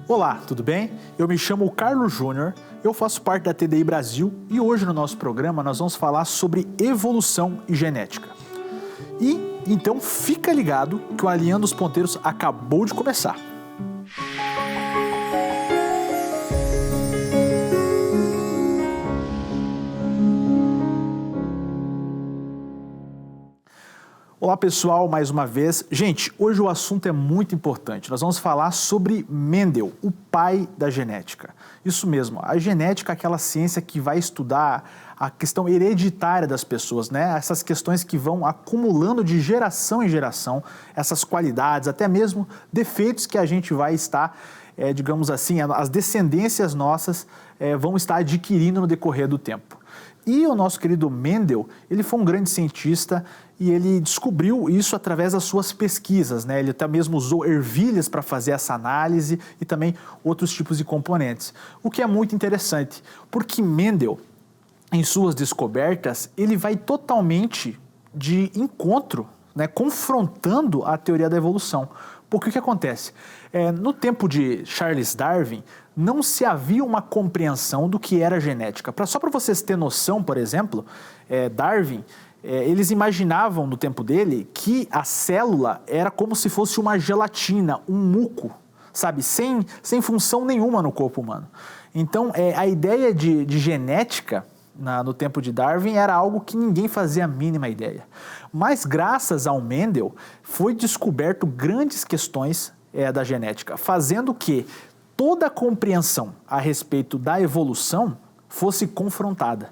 Olá, tudo bem? Eu me chamo Carlos Júnior, eu faço parte da TDI Brasil e hoje no nosso programa nós vamos falar sobre evolução e genética. E então fica ligado que o Alinhando os Ponteiros acabou de começar. Olá pessoal, mais uma vez. Gente, hoje o assunto é muito importante. Nós vamos falar sobre Mendel, o pai da genética. Isso mesmo, a genética é aquela ciência que vai estudar a questão hereditária das pessoas, né? Essas questões que vão acumulando de geração em geração, essas qualidades, até mesmo defeitos que a gente vai estar, digamos assim, as descendências nossas vão estar adquirindo no decorrer do tempo. E o nosso querido Mendel, ele foi um grande cientista e ele descobriu isso através das suas pesquisas, né? Ele até mesmo usou ervilhas para fazer essa análise e também outros tipos de componentes. O que é muito interessante, porque Mendel, em suas descobertas, ele vai totalmente de encontro, né? Confrontando a teoria da evolução. Porque o que acontece? No tempo de Charles Darwin, não se havia uma compreensão do que era genética. Só para vocês terem noção, por exemplo, Darwin, eles imaginavam no tempo dele que a célula era como se fosse uma gelatina, um muco, sabe? Sem função nenhuma no corpo humano. Então, a ideia de genética no tempo de Darwin era algo que ninguém fazia a mínima ideia. Mas graças ao Mendel foi descoberto grandes questões da genética, fazendo que toda a compreensão a respeito da evolução fosse confrontada.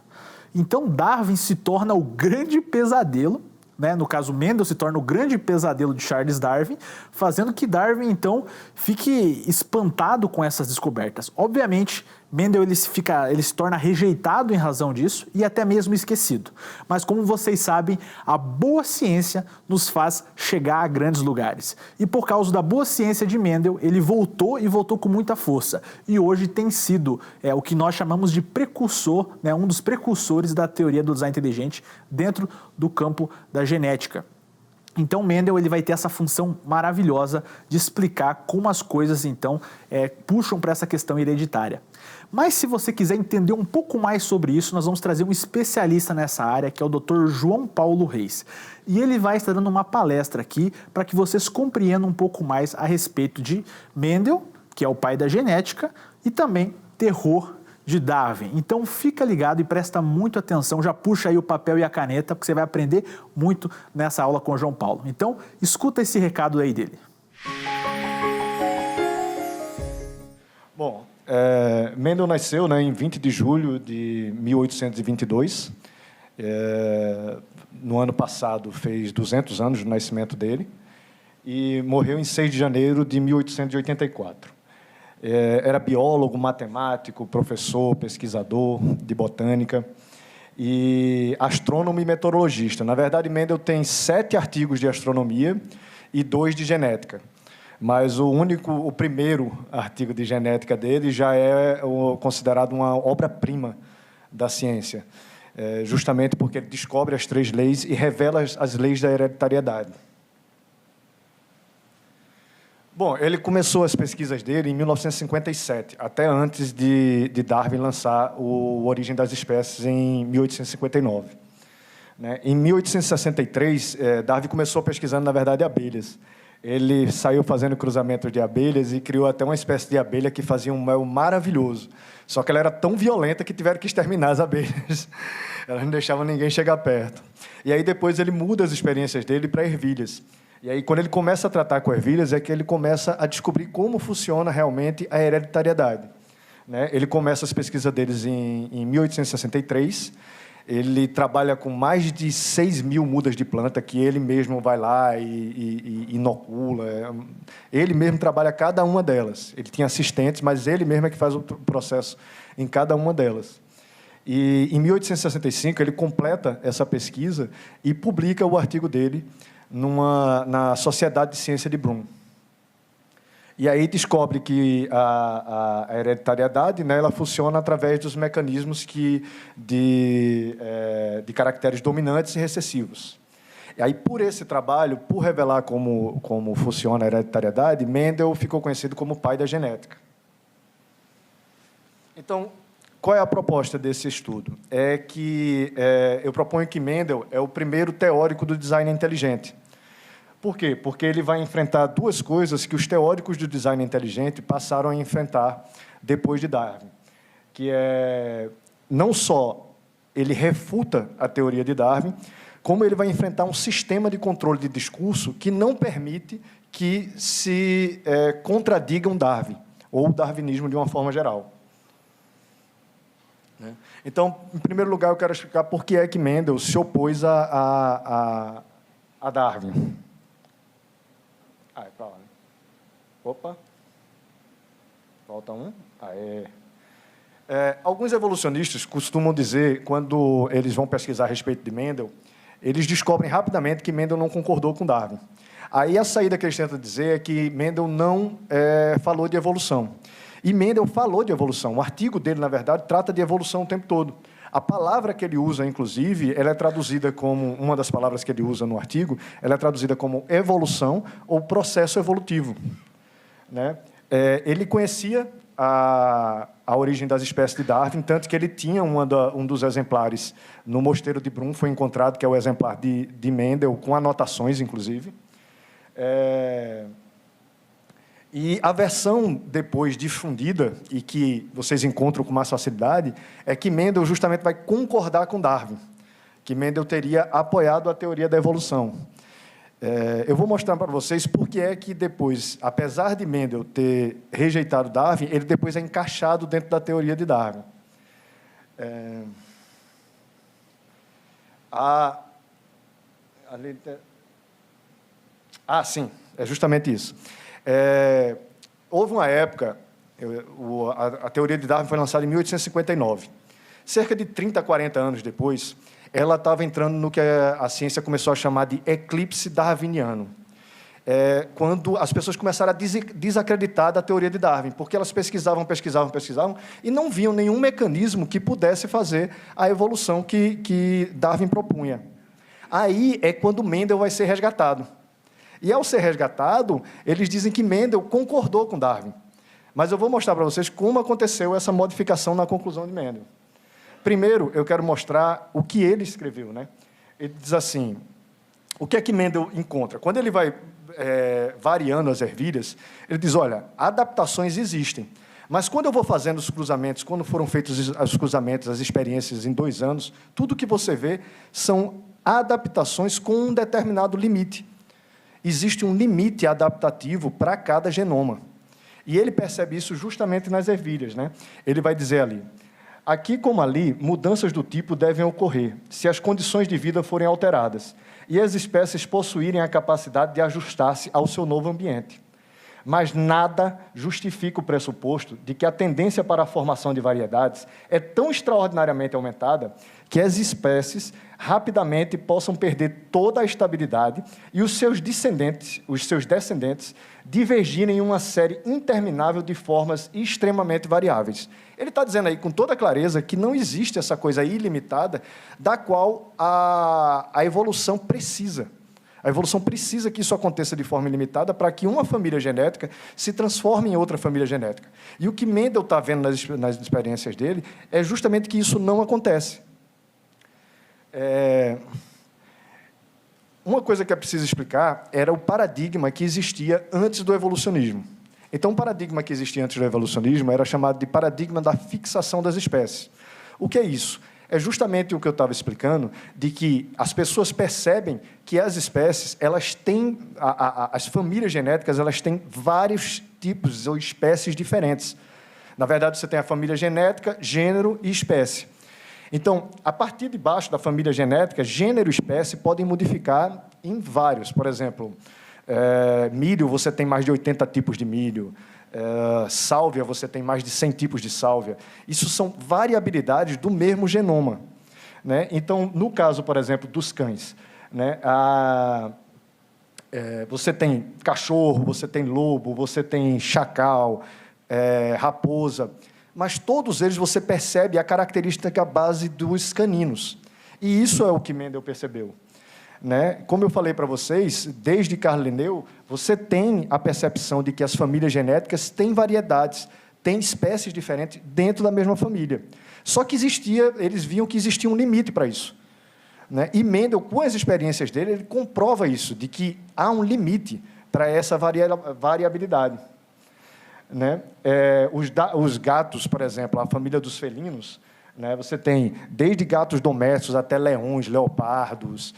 Então Darwin se torna o grande pesadelo, né? No caso Mendel se torna o grande pesadelo de Charles Darwin, fazendo que Darwin então fique espantado com essas descobertas. Obviamente Mendel ele se torna rejeitado em razão disso e até mesmo esquecido. Mas como vocês sabem, a boa ciência nos faz chegar a grandes lugares. E por causa da boa ciência de Mendel, ele voltou e voltou com muita força. E hoje tem sido o que nós chamamos de precursor, né, um dos precursores da teoria do design inteligente dentro do campo da genética. Então Mendel ele vai ter essa função maravilhosa de explicar como as coisas então puxam para essa questão hereditária. Mas se você quiser entender um pouco mais sobre isso, nós vamos trazer um especialista nessa área, que é o Dr. João Paulo Reis. E ele vai estar dando uma palestra aqui para que vocês compreendam um pouco mais a respeito de Mendel, que é o pai da genética, e também terror de Darwin. Então fica ligado e presta muito atenção, já puxa aí o papel e a caneta, porque você vai aprender muito nessa aula com o João Paulo. Então escuta esse recado aí dele. Bom, Mendel nasceu em 20 de julho de 1822. No ano passado fez 200 anos do nascimento dele e morreu em 6 de janeiro de 1884. Era biólogo, matemático, professor, pesquisador de botânica e astrônomo e meteorologista. Na verdade, Mendel tem 7 artigos de astronomia e 2 de genética. Mas o primeiro artigo de genética dele já é considerado uma obra-prima da ciência, justamente porque ele descobre as 3 leis e revela as leis da hereditariedade. Bom, ele começou as pesquisas dele em 1957, até antes de Darwin lançar o Origem das Espécies em 1859. Em 1863, Darwin começou pesquisando, na verdade, abelhas. Ele saiu fazendo cruzamentos de abelhas e criou até uma espécie de abelha que fazia um mel maravilhoso. Só que ela era tão violenta que tiveram que exterminar as abelhas. Elas não deixavam ninguém chegar perto. E aí depois ele muda as experiências dele para ervilhas. E aí, quando ele começa a tratar com ervilhas, é que ele começa a descobrir como funciona realmente a hereditariedade. Ele começa as pesquisas deles em 1863. Ele trabalha com mais de 6.000 mudas de planta, que ele mesmo vai lá e inocula. Ele mesmo trabalha cada uma delas. Ele tinha assistentes, mas ele mesmo é que faz o processo em cada uma delas. E, em 1865, ele completa essa pesquisa e publica o artigo dele na Sociedade de Ciência de Brum. E aí descobre que a hereditariedade, ela funciona através dos mecanismos de caracteres dominantes e recessivos. E aí, por esse trabalho, por revelar como funciona a hereditariedade, Mendel ficou conhecido como pai da genética. Então, qual é a proposta desse estudo? É que eu proponho que Mendel é o primeiro teórico do design inteligente. Por quê? Porque ele vai enfrentar duas coisas que os teóricos do design inteligente passaram a enfrentar depois de Darwin, que é não só ele refuta a teoria de Darwin, como ele vai enfrentar um sistema de controle de discurso que não permite que se contradigam Darwin, ou o darwinismo de uma forma geral. Então, em primeiro lugar, eu quero explicar por que é que Mendel se opôs a Darwin. É para lá, né? Opa. Falta um. Alguns evolucionistas costumam dizer, quando eles vão pesquisar a respeito de Mendel, eles descobrem rapidamente que Mendel não concordou com Darwin. Aí a saída que eles tentam dizer é que Mendel não falou de evolução. E Mendel falou de evolução. O artigo dele, na verdade, trata de evolução o tempo todo. A palavra que ele usa, inclusive, ela é traduzida como, uma das palavras que ele usa no artigo, ela é traduzida como evolução ou processo evolutivo. Né? Ele conhecia a origem das espécies de Darwin, tanto que ele tinha um dos exemplares no Mosteiro de Brum, foi encontrado, que é o exemplar de Mendel, com anotações, inclusive. E a versão depois difundida, e que vocês encontram com mais facilidade, é que Mendel justamente vai concordar com Darwin, que Mendel teria apoiado a teoria da evolução. Eu vou mostrar para vocês por que é que depois, apesar de Mendel ter rejeitado Darwin, ele depois é encaixado dentro da teoria de Darwin. Sim, é justamente isso. Houve uma época, a teoria de Darwin foi lançada em 1859. Cerca de 30, 40 anos depois, ela estava entrando no que a ciência começou a chamar de eclipse darwiniano. Quando as pessoas começaram a desacreditar da teoria de Darwin, porque elas pesquisavam, e não viam nenhum mecanismo que pudesse fazer a evolução que Darwin propunha. Aí é quando Mendel vai ser resgatado. E, ao ser resgatado, eles dizem que Mendel concordou com Darwin. Mas eu vou mostrar para vocês como aconteceu essa modificação na conclusão de Mendel. Primeiro, eu quero mostrar o que ele escreveu. Né? Ele diz assim, o que é que Mendel encontra? Quando ele vai variando as ervilhas, ele diz, olha, adaptações existem, mas quando eu vou fazendo os cruzamentos, quando foram feitos os cruzamentos, as experiências em 2 anos, tudo que você vê são adaptações com um determinado limite. Existe um limite adaptativo para cada genoma. E ele percebe isso justamente nas ervilhas. Né? Ele vai dizer ali, aqui como ali, mudanças do tipo devem ocorrer, se as condições de vida forem alteradas, e as espécies possuírem a capacidade de ajustar-se ao seu novo ambiente. Mas nada justifica o pressuposto de que a tendência para a formação de variedades é tão extraordinariamente aumentada que as espécies rapidamente possam perder toda a estabilidade e os seus descendentes divergirem em uma série interminável de formas extremamente variáveis. Ele está dizendo aí com toda clareza que não existe essa coisa ilimitada da qual a evolução precisa. A evolução precisa que isso aconteça de forma ilimitada para que uma família genética se transforme em outra família genética. E o que Mendel está vendo nas experiências dele é justamente que isso não acontece. Uma coisa que é preciso explicar era o paradigma que existia antes do evolucionismo. Então, o paradigma que existia antes do evolucionismo era chamado de paradigma da fixação das espécies. O que é isso? É justamente o que eu estava explicando, de que as pessoas percebem que as espécies, elas têm, as famílias genéticas, elas têm vários tipos ou espécies diferentes. Na verdade, você tem a família genética, gênero e espécie. Então, a partir de baixo da família genética, gênero e espécie podem modificar em vários. Por exemplo, milho, você tem mais de 80 tipos de milho. Sálvia, você tem mais de 100 tipos de sálvia. Isso são variabilidades do mesmo genoma. Né? Então, no caso, por exemplo, dos cães, né? Você tem cachorro, você tem lobo, você tem chacal, raposa, mas todos eles você percebe a característica base dos caninos. E isso é o que Mendel percebeu. Né? Como eu falei para vocês, desde Carl Linneu, você tem a percepção de que as famílias genéticas têm variedades, tem espécies diferentes dentro da mesma família. Só que eles viam que existia um limite para isso, né? E Mendel, com as experiências dele, ele comprova isso, de que há um limite para essa variabilidade, né? Os gatos, por exemplo, a família dos felinos, né? Você tem desde gatos domésticos até leões, leopardos,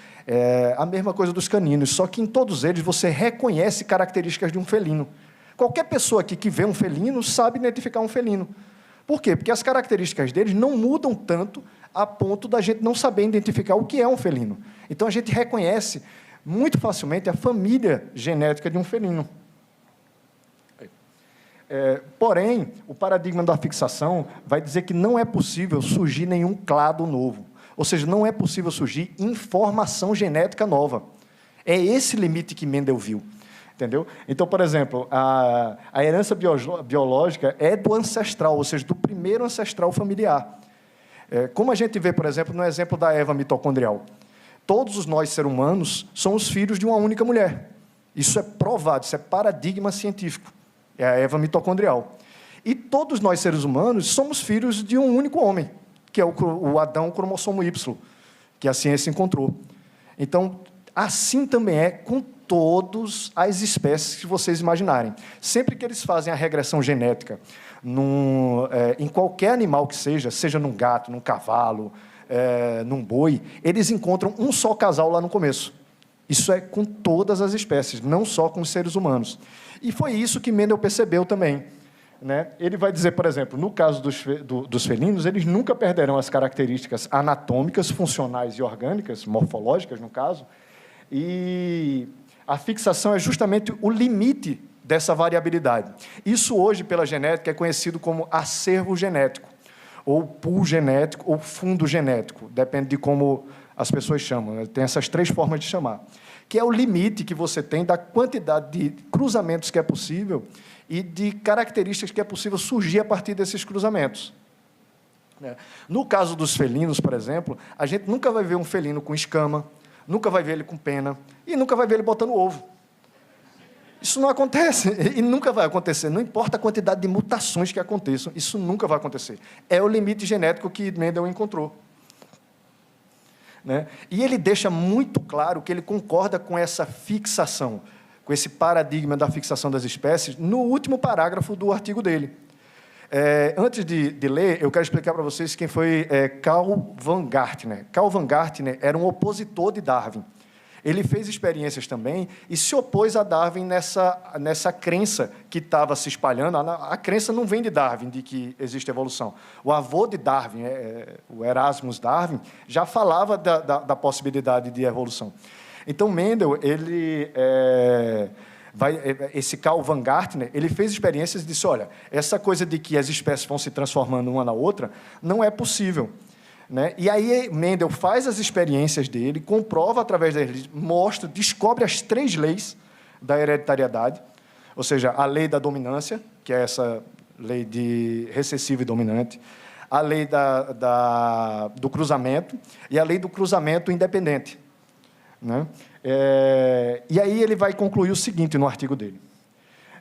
a mesma coisa dos caninos, só que em todos eles você reconhece características de um felino. Qualquer pessoa aqui que vê um felino sabe identificar um felino. Por quê? Porque as características deles não mudam tanto a ponto da gente não saber identificar o que é um felino. Então, a gente reconhece muito facilmente a família genética de um felino. Porém, o paradigma da fixação vai dizer que não é possível surgir nenhum clado novo. Ou seja, não é possível surgir informação genética nova. É esse limite que Mendel viu. Entendeu? Então, por exemplo, a herança biológica é do ancestral, ou seja, do primeiro ancestral familiar. Como a gente vê, por exemplo, no exemplo da Eva mitocondrial. Todos nós, seres humanos, somos filhos de uma única mulher. Isso é provado, isso é paradigma científico. É a Eva mitocondrial. E todos nós, seres humanos, somos filhos de um único homem, que é o Adão cromossomo Y, que a ciência encontrou. Então, assim também é com todas as espécies que vocês imaginarem. Sempre que eles fazem a regressão genética em qualquer animal que seja num gato, num cavalo, num boi, eles encontram um só casal lá no começo. Isso é com todas as espécies, não só com os seres humanos. E foi isso que Mendel percebeu também, né? Ele vai dizer, por exemplo, no caso dos felinos, eles nunca perderão as características anatômicas, funcionais e orgânicas, morfológicas, no caso, e a fixação é justamente o limite dessa variabilidade. Isso hoje, pela genética, é conhecido como acervo genético, ou pool genético, ou fundo genético, depende de como as pessoas chamam, né? Tem essas 3 formas de chamar, que é o limite que você tem da quantidade de cruzamentos que é possível e de características que é possível surgir a partir desses cruzamentos. No caso dos felinos, por exemplo, a gente nunca vai ver um felino com escama, nunca vai ver ele com pena e nunca vai ver ele botando ovo. Isso não acontece e nunca vai acontecer. Não importa a quantidade de mutações que aconteçam, isso nunca vai acontecer. É o limite genético que Mendel encontrou, né? E ele deixa muito claro que ele concorda com essa fixação, com esse paradigma da fixação das espécies, no último parágrafo do artigo dele. Antes de ler, eu quero explicar para vocês quem foi Carl van Gartner. Carl van Gartner era um opositor de Darwin. Ele fez experiências também e se opôs a Darwin nessa crença que estava se espalhando. A crença não vem de Darwin, de que existe evolução. O avô de Darwin, o Erasmus Darwin, já falava da possibilidade de evolução. Então, Mendel, esse Carl van Gartner, ele fez experiências e disse, olha, essa coisa de que as espécies vão se transformando uma na outra não é possível, né? E aí Mendel faz as experiências dele, comprova através deles, descobre as 3 leis da hereditariedade, ou seja, a lei da dominância, que é essa lei de recessivo e dominante, a lei do cruzamento e a lei do cruzamento independente, né? E aí ele vai concluir o seguinte no artigo dele.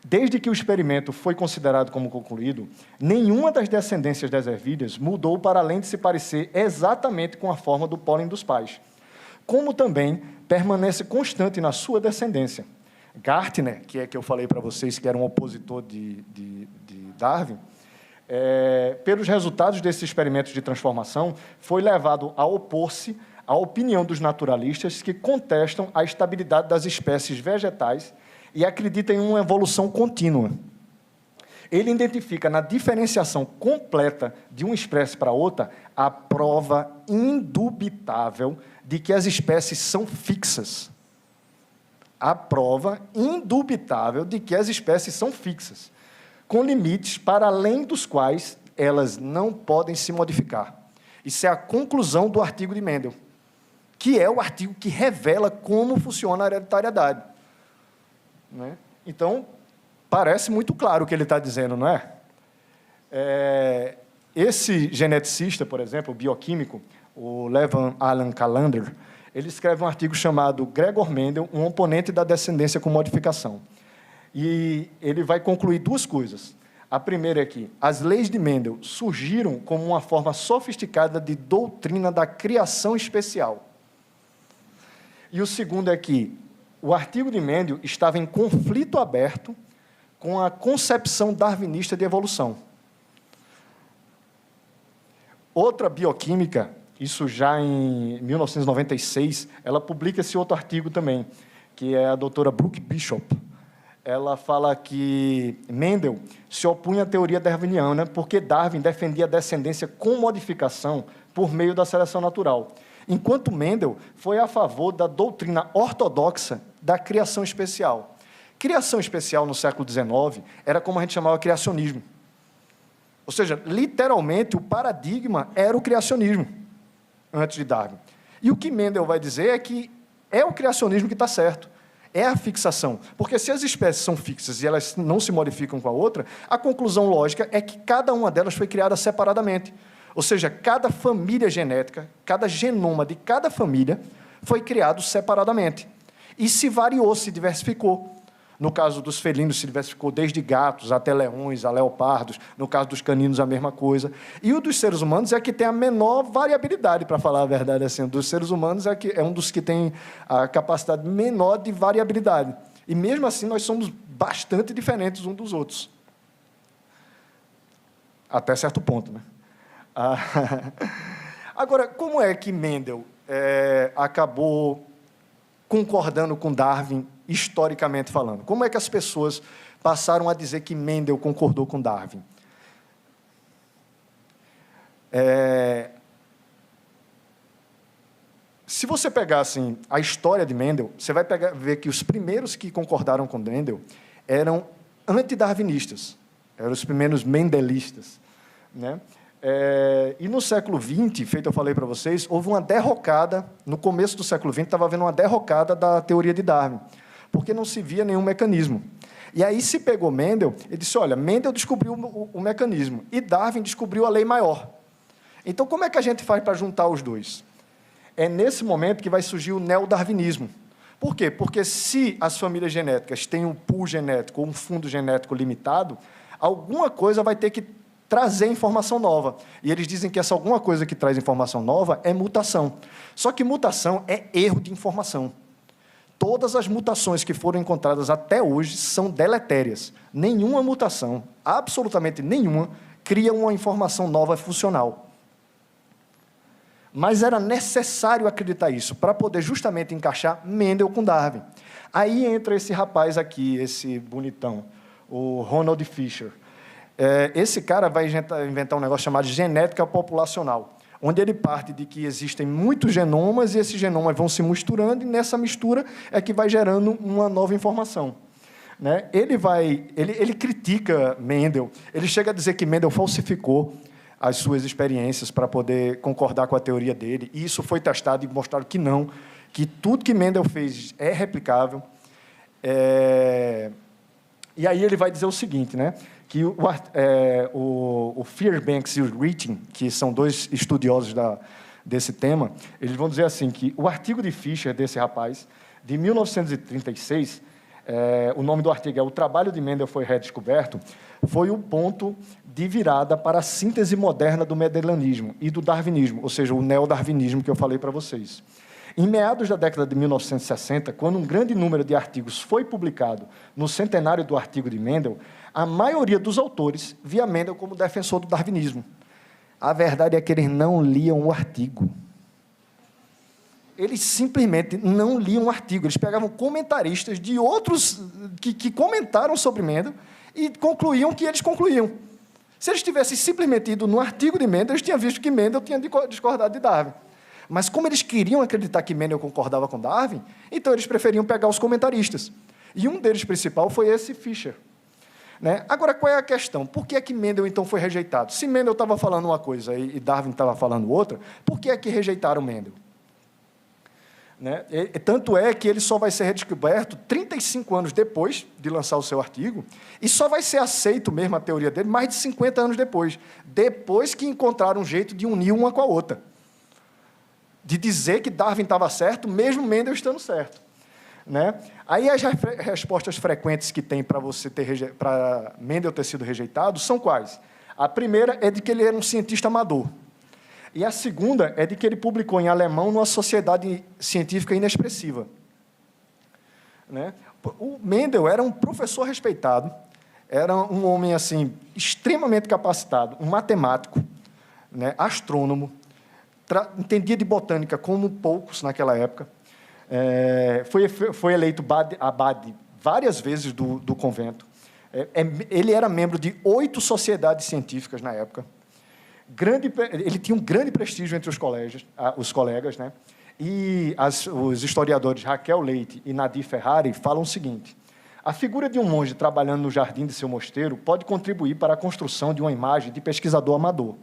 Desde que o experimento foi considerado como concluído, nenhuma das descendências das ervilhas mudou para além de se parecer exatamente com a forma do pólen dos pais, como também permanece constante na sua descendência. Gartner, que eu falei para vocês que era um opositor de Darwin, pelos resultados desses experimentos de transformação, foi levado a opor-se à opinião dos naturalistas que contestam a estabilidade das espécies vegetais e acredita em uma evolução contínua. Ele identifica na diferenciação completa de uma espécie para outra a prova indubitável de que as espécies são fixas. A prova indubitável de que as espécies são fixas, com limites para além dos quais elas não podem se modificar. Isso é a conclusão do artigo de Mendel, que é o artigo que revela como funciona a hereditariedade. Né? Então, parece muito claro o que ele está dizendo, não é? Esse geneticista, por exemplo, o bioquímico, o Levan Alan Callender, ele escreve um artigo chamado Gregor Mendel, um oponente da descendência com modificação. E ele vai concluir 2 coisas. A primeira é que as leis de Mendel surgiram como uma forma sofisticada de doutrina da criação especial. E o segundo é que o artigo de Mendel estava em conflito aberto com a concepção darwinista de evolução. Outra bioquímica, isso já em 1996, ela publica esse outro artigo também, que é a doutora Brooke Bishop. Ela fala que Mendel se opunha à teoria darwiniana porque Darwin defendia a descendência com modificação por meio da seleção natural, enquanto Mendel foi a favor da doutrina ortodoxa da criação especial. Criação especial no século XIX era como a gente chamava criacionismo. Ou seja, literalmente, o paradigma era o criacionismo, antes de Darwin. E o que Mendel vai dizer é que é o criacionismo que está certo. É a fixação. Porque se as espécies são fixas e elas não se modificam com a outra, a conclusão lógica é que cada uma delas foi criada separadamente. Ou seja, cada família genética, cada genoma de cada família foi criado separadamente. E se variou, se diversificou. No caso dos felinos, se diversificou desde gatos até leões, a leopardos. No caso dos caninos, a mesma coisa. E o dos seres humanos é que tem a menor variabilidade, para falar a verdade. Assim. O dos seres humanos é um dos que tem a capacidade menor de variabilidade. E, mesmo assim, nós somos bastante diferentes uns dos outros. Até certo ponto, né? Agora, como é que Mendel acabou concordando com Darwin, historicamente falando? Como é que as pessoas passaram a dizer que Mendel concordou com Darwin? Se você pegar assim, a história de Mendel, você vai ver que os primeiros que concordaram com Mendel eram antidarwinistas, eram os primeiros mendelistas, né? E no século XX, feito eu falei para vocês, houve uma derrocada, no começo do século XX, estava havendo uma derrocada da teoria de Darwin, porque não se via nenhum mecanismo. E aí se pegou Mendel, e disse, olha, Mendel descobriu o mecanismo, e Darwin descobriu a lei maior. Então, como é que a gente faz para juntar os dois? É nesse momento que vai surgir o neodarwinismo. Por quê? Porque se as famílias genéticas têm um pool genético ou um fundo genético limitado, alguma coisa vai ter que trazer informação nova. E eles dizem que essa alguma coisa que traz informação nova é mutação. Só que mutação é erro de informação. Todas as mutações que foram encontradas até hoje são deletérias. Nenhuma mutação, absolutamente nenhuma, cria uma informação nova funcional. Mas era necessário acreditar isso, para poder justamente encaixar Mendel com Darwin. Aí entra esse rapaz aqui, esse bonitão, o Ronald Fisher. Esse cara vai inventar um negócio chamado genética populacional, onde ele parte de que existem muitos genomas e esses genomas vão se misturando e nessa mistura é que vai gerando uma nova informação. Né? Ele critica Mendel, ele chega a dizer que Mendel falsificou as suas experiências para poder concordar com a teoria dele, e isso foi testado e mostraram que não, que tudo que Mendel fez é replicável. E aí ele vai dizer o seguinte, né? Que o Fairbanks e o Ritchie, que são dois estudiosos desse tema, eles vão dizer assim, que o artigo de Fisher, desse rapaz, de 1936, o nome do artigo é O Trabalho de Mendel foi Redescoberto, foi o ponto de virada para a síntese moderna do mendelianismo e do darwinismo, ou seja, o neodarwinismo que eu falei para vocês. Em meados da década de 1960, quando um grande número de artigos foi publicado no centenário do artigo de Mendel, a maioria dos autores via Mendel como defensor do darwinismo. A verdade é que eles não liam o artigo. Eles simplesmente não liam o artigo. Eles pegavam comentaristas de outros que comentaram sobre Mendel e concluíam o que eles concluíam. Se eles tivessem simplesmente ido no artigo de Mendel, eles tinham visto que Mendel tinha discordado de Darwin. Mas como eles queriam acreditar que Mendel concordava com Darwin, então eles preferiam pegar os comentaristas. E um deles principal foi esse Fisher. Né? Agora, qual é a questão? Por que é que Mendel, então, foi rejeitado? Se Mendel estava falando uma coisa e Darwin estava falando outra, por que é que rejeitaram Mendel? Né? Tanto é que ele só vai ser redescoberto 35 anos depois de lançar o seu artigo, e só vai ser aceito mesmo a teoria dele mais de 50 anos depois que encontraram um jeito de unir uma com a outra, de dizer que Darwin estava certo, mesmo Mendel estando certo. Né? Aí as respostas frequentes que tem para Mendel ter sido rejeitado são quais? A primeira é de que ele era um cientista amador. E a segunda é de que ele publicou em alemão numa sociedade científica inexpressiva. Né? O Mendel era um professor respeitado, era um homem assim, extremamente capacitado, um matemático, né? Astrônomo, entendia de botânica como poucos naquela época. Foi eleito abade várias vezes do convento. Ele era membro de 8 sociedades científicas na época. Ele tinha um grande prestígio entre os colegas, né? E os historiadores Raquel Leite e Nadir Ferrari falam o seguinte: a figura de um monge trabalhando no jardim de seu mosteiro pode contribuir para a construção de uma imagem de pesquisador amador.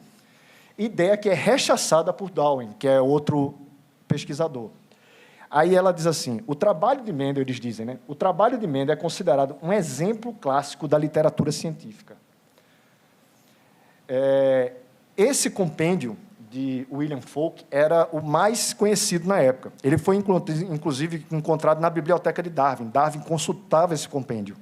Ideia que é rechaçada por Darwin, que é outro pesquisador. Aí ela diz assim, o trabalho de Mendel, eles dizem, né? O trabalho de Mendel é considerado um exemplo clássico da literatura científica. Esse compêndio de William Folk era o mais conhecido na época. Ele foi, inclusive, encontrado na biblioteca de Darwin. Darwin consultava esse compêndio.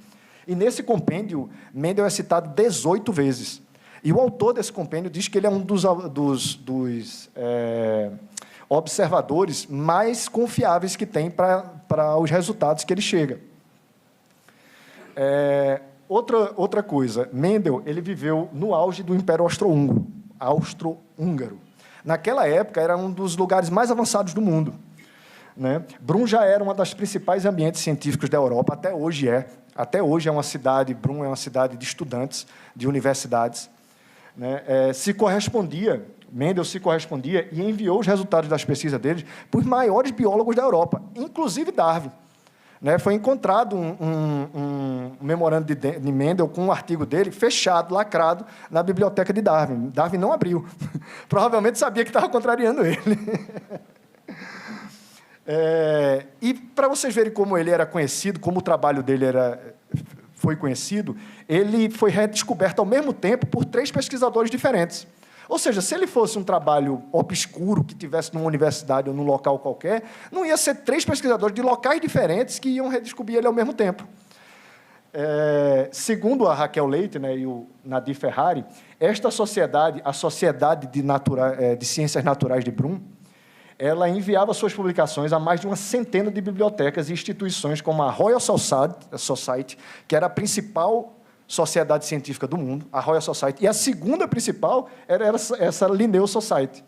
E, nesse compêndio, Mendel é citado 18 vezes. E o autor desse compêndio diz que ele é um dos observadores mais confiáveis que tem para os resultados que ele chega. Outra coisa, Mendel ele viveu no auge do Império Austro-Húngaro. Naquela época, era um dos lugares mais avançados do mundo. Né? Brunn já era uma das principais ambientes científicos da Europa, até hoje é. Até hoje é uma cidade, Brunn é uma cidade de estudantes, de universidades. Né? Mendel se correspondia e enviou os resultados das pesquisas deles para os maiores biólogos da Europa, inclusive Darwin. Né? Foi encontrado um memorando de Mendel com um artigo dele fechado, lacrado, na biblioteca de Darwin. Darwin não abriu. Provavelmente sabia que estava contrariando ele. E, para vocês verem como ele era conhecido, como o trabalho dele foi conhecido, ele foi redescoberto ao mesmo tempo por 3 pesquisadores diferentes. Ou seja, se ele fosse um trabalho obscuro, que tivesse numa universidade ou num local qualquer, não ia ser 3 pesquisadores de locais diferentes que iam redescobrir ele ao mesmo tempo. Segundo a Raquel Leite, né, e o Nadir Ferrari, esta sociedade, a Sociedade de Ciências Naturais de Brunn, ela enviava suas publicações a mais de uma centena de bibliotecas e instituições, como a Royal Society, que era a principal sociedade científica do mundo, a Royal Society, e a segunda principal era essa Linnaeus Society.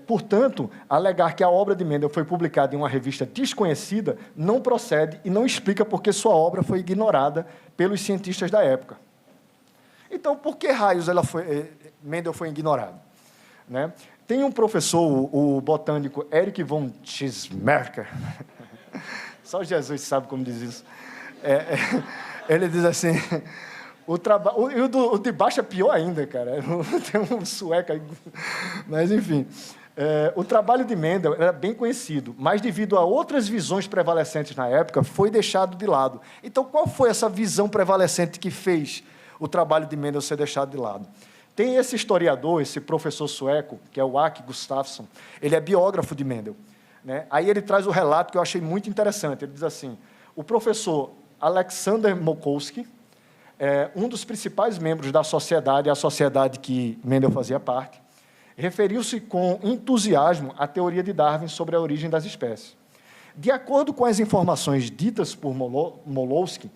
Portanto, alegar que a obra de Mendel foi publicada em uma revista desconhecida não procede e não explica por que sua obra foi ignorada pelos cientistas da época. Então, por que raios Mendel foi ignorado? Né? Tem um professor, o botânico Erich von Schmecker, só Jesus sabe como diz isso, ele diz assim, o de baixo é pior ainda, cara, tem um sueco aí, mas enfim, o trabalho de Mendel era bem conhecido, mas devido a outras visões prevalecentes na época, foi deixado de lado. Então, qual foi essa visão prevalecente que fez o trabalho de Mendel ser deixado de lado? Tem esse historiador, esse professor sueco, que é o Åke Gustafsson, ele é biógrafo de Mendel. Né? Aí ele traz o relato que eu achei muito interessante. Ele diz assim, o professor Alexander Mokoski, um dos principais membros da sociedade, a sociedade que Mendel fazia parte, referiu-se com entusiasmo à teoria de Darwin sobre a origem das espécies. De acordo com as informações ditas por Molowski,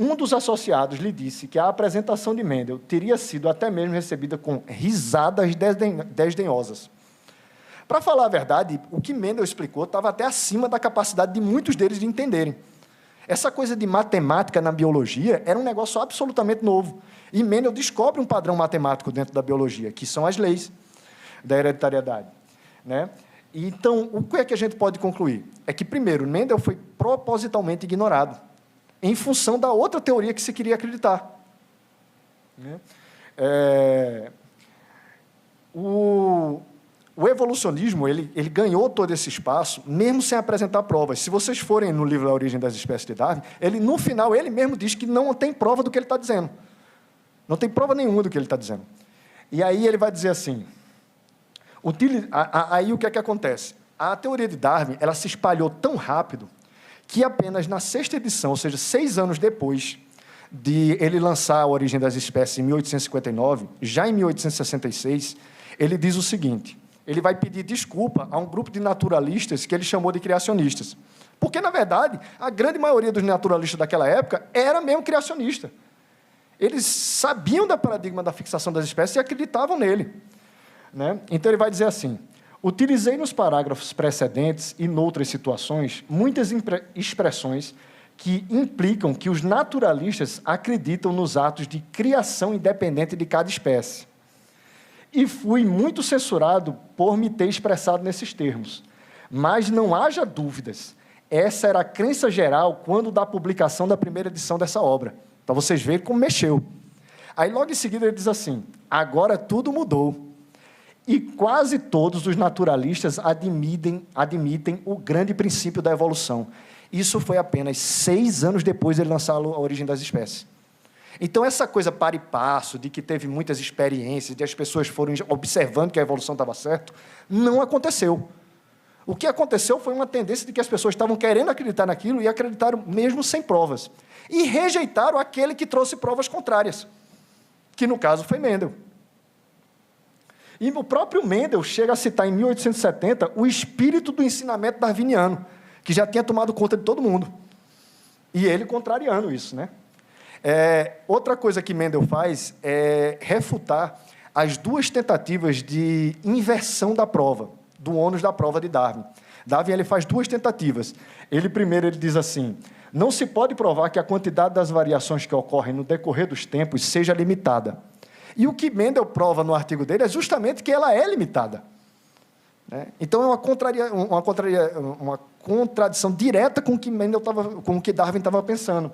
um dos associados lhe disse que a apresentação de Mendel teria sido até mesmo recebida com risadas desdenhosas. Para falar a verdade, o que Mendel explicou estava até acima da capacidade de muitos deles de entenderem. Essa coisa de matemática na biologia era um negócio absolutamente novo. E Mendel descobre um padrão matemático dentro da biologia, que são as leis da hereditariedade. Né? Então, o que é que a gente pode concluir? É que, primeiro, Mendel foi propositalmente ignorado, em função da outra teoria que se queria acreditar. O evolucionismo ele ganhou todo esse espaço, mesmo sem apresentar provas. Se vocês forem no livro A Origem das Espécies de Darwin, no final, ele mesmo diz que não tem prova do que ele está dizendo. Não tem prova nenhuma do que ele está dizendo. E aí ele vai dizer assim, aí o que é que acontece? a teoria de Darwin ela se espalhou tão rápido que apenas na 6ª edição, ou seja, 6 anos depois de ele lançar A Origem das Espécies em 1859, já em 1866, ele diz o seguinte: ele vai pedir desculpa a um grupo de naturalistas que ele chamou de criacionistas. Porque, na verdade, a grande maioria dos naturalistas daquela época era mesmo criacionista. Eles sabiam do paradigma da fixação das espécies e acreditavam nele. Né? Então, ele vai dizer assim: utilizei nos parágrafos precedentes e noutras situações muitas expressões que implicam que os naturalistas acreditam nos atos de criação independente de cada espécie. E fui muito censurado por me ter expressado nesses termos. Mas não haja dúvidas, essa era a crença geral quando da publicação da primeira edição dessa obra. Para vocês verem como mexeu. Aí, logo em seguida, ele diz assim: agora tudo mudou. E quase todos os naturalistas admitem o grande princípio da evolução. Isso foi apenas 6 anos depois de ele lançar A Origem das Espécies. Então, essa coisa para e passo, de que teve muitas experiências, de as pessoas foram observando que a evolução estava certa, não aconteceu. O que aconteceu foi uma tendência de que as pessoas estavam querendo acreditar naquilo e acreditaram mesmo sem provas. E rejeitaram aquele que trouxe provas contrárias, que no caso foi Mendel. E o próprio Mendel chega a citar em 1870 o espírito do ensinamento darwiniano, que já tinha tomado conta de todo mundo. E ele contrariando isso, né? Outra coisa que Mendel faz é refutar as 2 tentativas de inversão da prova, do ônus da prova de Darwin. Darwin ele faz 2 tentativas. Primeiro ele diz assim: não se pode provar que a quantidade das variações que ocorrem no decorrer dos tempos seja limitada. E o que Mendel prova no artigo dele é justamente que ela é limitada. Então, é uma contradição direta com o que com o que Darwin estava pensando.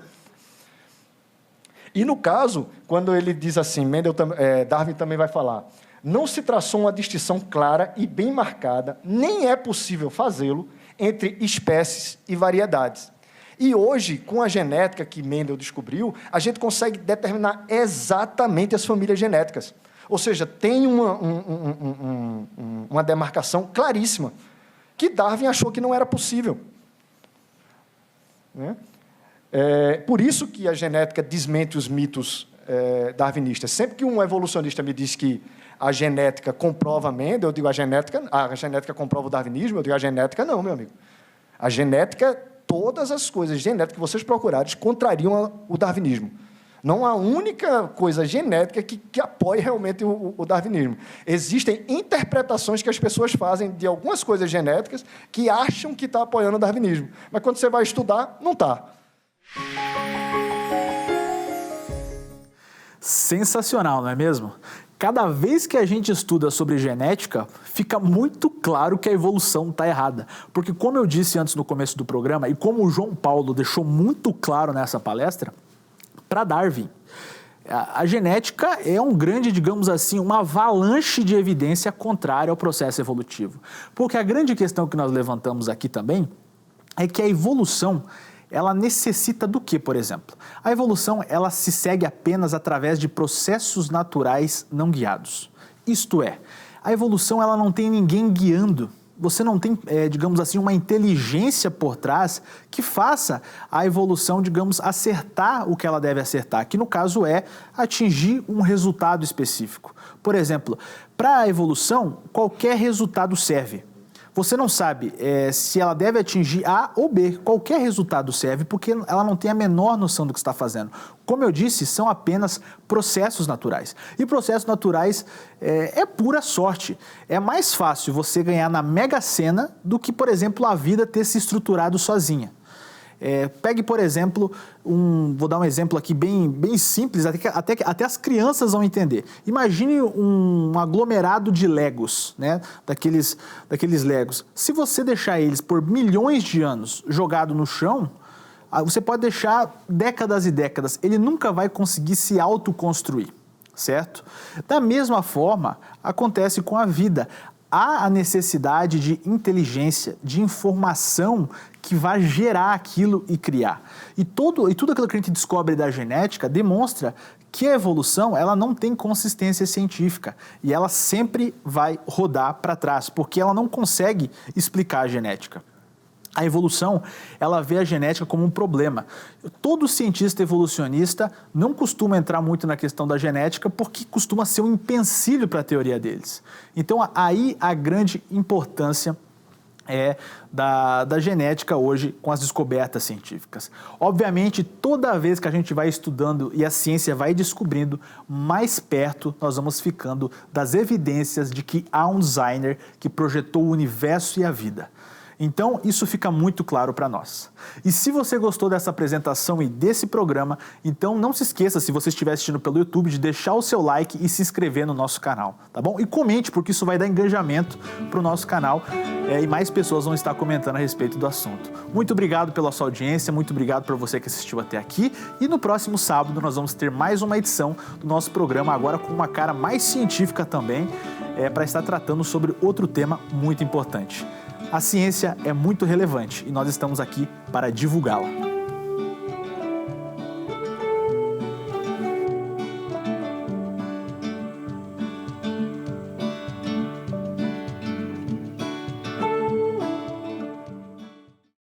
E, no caso, quando ele diz assim, Darwin também vai falar: não se traçou uma distinção clara e bem marcada, nem é possível fazê-lo entre espécies e variedades. E hoje, com a genética que Mendel descobriu, a gente consegue determinar exatamente as famílias genéticas. Ou seja, tem uma demarcação claríssima, que Darwin achou que não era possível. Por isso que a genética desmente os mitos darwinistas. Sempre que um evolucionista me diz que a genética comprova Mendel, eu digo a genética comprova o darwinismo, eu digo a genética não, meu amigo. A genética, todas as coisas genéticas que vocês procurarem contrariam o darwinismo. Não há única coisa genética que apoie realmente o darwinismo. Existem interpretações que as pessoas fazem de algumas coisas genéticas que acham que está apoiando o darwinismo. Mas quando você vai estudar, não está. Sensacional, não é mesmo? Cada vez que a gente estuda sobre genética, fica muito claro que a evolução está errada. Porque, como eu disse antes no começo do programa, e como o João Paulo deixou muito claro nessa palestra, para Darwin, a genética é um grande, digamos assim, uma avalanche de evidência contrária ao processo evolutivo. Porque a grande questão que nós levantamos aqui também é que a evolução, ela necessita do quê, por exemplo? A evolução, ela se segue apenas através de processos naturais não guiados. Isto é, a evolução, ela não tem ninguém guiando. Você não tem, digamos assim, uma inteligência por trás que faça a evolução, digamos, acertar o que ela deve acertar, que no caso é atingir um resultado específico. Por exemplo, para a evolução, qualquer resultado serve. Você não sabe se ela deve atingir A ou B. Qualquer resultado serve porque ela não tem a menor noção do que está fazendo. Como eu disse, são apenas processos naturais. E processos naturais é pura sorte. É mais fácil você ganhar na Mega Sena do que, por exemplo, a vida ter se estruturado sozinha. Pegue, por exemplo, vou dar um exemplo aqui bem simples, até as crianças vão entender. Imagine um aglomerado de Legos, né? daqueles Legos. Se você deixar eles por milhões de anos jogado no chão, você pode deixar décadas e décadas, ele nunca vai conseguir se autoconstruir, certo? Da mesma forma, acontece com a vida. Há a necessidade de inteligência, de informação que vai gerar aquilo e criar. E tudo aquilo que a gente descobre da genética demonstra que a evolução ela não tem consistência científica e ela sempre vai rodar para trás, porque ela não consegue explicar a genética. A evolução, ela vê a genética como um problema. Todo cientista evolucionista não costuma entrar muito na questão da genética porque costuma ser um empecilho para a teoria deles. Então, aí a grande importância da genética hoje com as descobertas científicas. Obviamente, toda vez que a gente vai estudando e a ciência vai descobrindo, mais perto nós vamos ficando das evidências de que há um designer que projetou o universo e a vida. Então, isso fica muito claro para nós. E se você gostou dessa apresentação e desse programa, então não se esqueça, se você estiver assistindo pelo YouTube, de deixar o seu like e se inscrever no nosso canal, tá bom? E comente, porque isso vai dar engajamento para o nosso canal e mais pessoas vão estar comentando a respeito do assunto. Muito obrigado pela sua audiência, muito obrigado por você que assistiu até aqui. E no próximo sábado nós vamos ter mais uma edição do nosso programa, agora com uma cara mais científica também, para estar tratando sobre outro tema muito importante. A ciência é muito relevante e nós estamos aqui para divulgá-la.